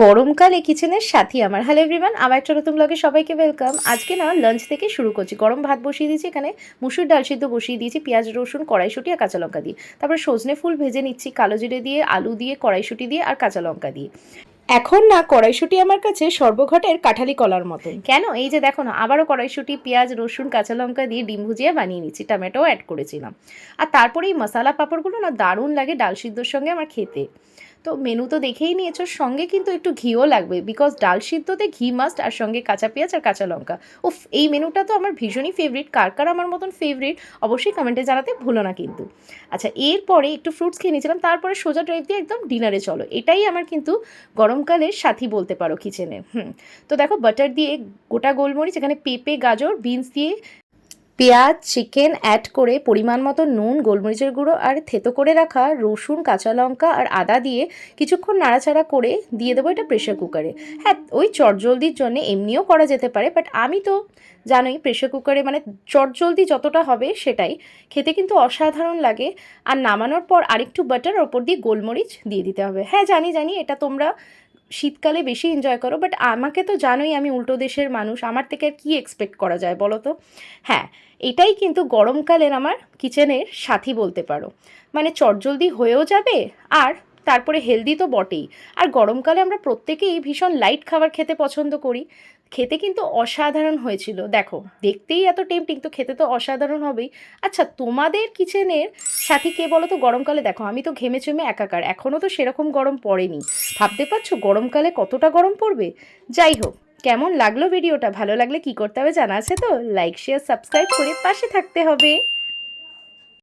গরমকালে কিচেনের সাথী আমার। হ্যালো এভরিওয়ান, আমার একটা নতুন ব্লগে সবাইকে ওয়েলকাম। আজকে না লাঞ্চ থেকে শুরু করছি। গরম ভাত বসিয়ে দিয়েছি, এখানে মুসুর ডাল সিদ্ধ বসিয়ে দিয়েছি পেঁয়াজ রসুন কড়াইশুঁটি আর কাঁচা লঙ্কা দিয়ে। তারপরে সজনে ফুল ভেজে নিচ্ছি কালো জিরে দিয়ে, আলু দিয়ে, কড়াইশুঁটি দিয়ে আর কাঁচা লঙ্কা দিয়ে। এখন না কড়াইশুঁটি আমার কাছে সর্বঘটের কাঁঠালি কলার মতন। কেন, এই যে দেখো না, আবারও কড়াইশুঁটি পেঁয়াজ রসুন কাঁচা লঙ্কা দিয়ে ডিম ভুজিয়া বানিয়ে নিচ্ছি, টমেটোও অ্যাড করেছিলাম। আর তারপরে এই মশলা পাঁপড়গুলো না দারুণ লাগে ডাল সিদ্ধর সঙ্গে আমার খেতে। তো মেনু তো দেখেই নিয়েছো, সঙ্গে কিন্তু একটু ঘিও লাগবে, বিকজ ডাল সিদ্ধতে ঘি মাস্ট, আর সঙ্গে কাঁচা পেঁয়াজ আর কাঁচা লঙ্কা। উফ, এই মেনুটা তো আমার ভীষণই ফেভারিট। কার কার আমার মতন ফেভারিট অবশ্যই কমেন্টে জানাতে ভুলো না কিন্তু। আচ্ছা, এরপরে একটু ফ্রুটস খেয়ে নিয়েছিলাম, তারপরে সোজা ড্রাইভ দিয়ে একদম ডিনারে চলো। এটাই আমার কিন্তু গরমকালের সাথী বলতে পারো কিচেনে। তো দেখো, বাটার দিয়ে গোটা গোলমরিচ, এখানে পেঁপে গাজর বিনস দিয়ে পেঁয়াজ চিকেন অ্যাড করে পরিমাণ মতো নুন গোলমরিচের গুঁড়ো আর থেতো করে রাখা রসুন কাঁচা লঙ্কা আর আদা দিয়ে কিছুক্ষণ নাড়াচাড়া করে দিয়ে দেবো এটা প্রেশার কুকারে। হ্যাঁ, ওই চটজলদির জন্য এমনিও করা যেতে পারে, বাট আমি তো জানোই প্রেশার কুকারে মানে চটজলদি যতটা হবে সেটাই খেতে কিন্তু অসাধারণ লাগে। আর নামানোর পর আরেকটু বাটার ওপর দিয়ে গোলমরিচ দিয়ে দিতে হবে। হ্যাঁ জানি জানি, এটা তোমরা শীতকালে বেশি এনজয় করো, বাট আমাকে তো জানোই আমি উল্টো দেশের মানুষ, আমার থেকে আর কী এক্সপেক্ট করা যায় বলো তো। হ্যাঁ, এটাই কিন্তু গরমকালের আমার কিচেনের সাথী বলতে পারো। মানে চটজলদি হয়েও যাবে, আর তারপরে হেলদি তো বটেই। আর গরমকালে আমরা প্রত্যেকেই ভীষণ লাইট খাবার খেতে পছন্দ করি। খেতে কিন্তু অসাধারণ হয়েছিল, দেখো দেখতেই এত টেম্পটিং, তো খেতে তো অসাধারণ হবেই। আচ্ছা, তোমাদের কিচেনের সাথী কে বলো তো গরমকালে? দেখো আমি তো ঘেমে চুমে একাকার, এখনও তো সেরকম গরম পড়েনি। ভাবতে পারছো গরমকালে কতটা গরম পড়বে। যাই হোক, কেমন লাগলো ভিডিওটা? ভালো লাগলে কি করতে হবে জানা আছে তো? লাইক শেয়ার সাবস্ক্রাইব করে পাশে থাকতে হবে।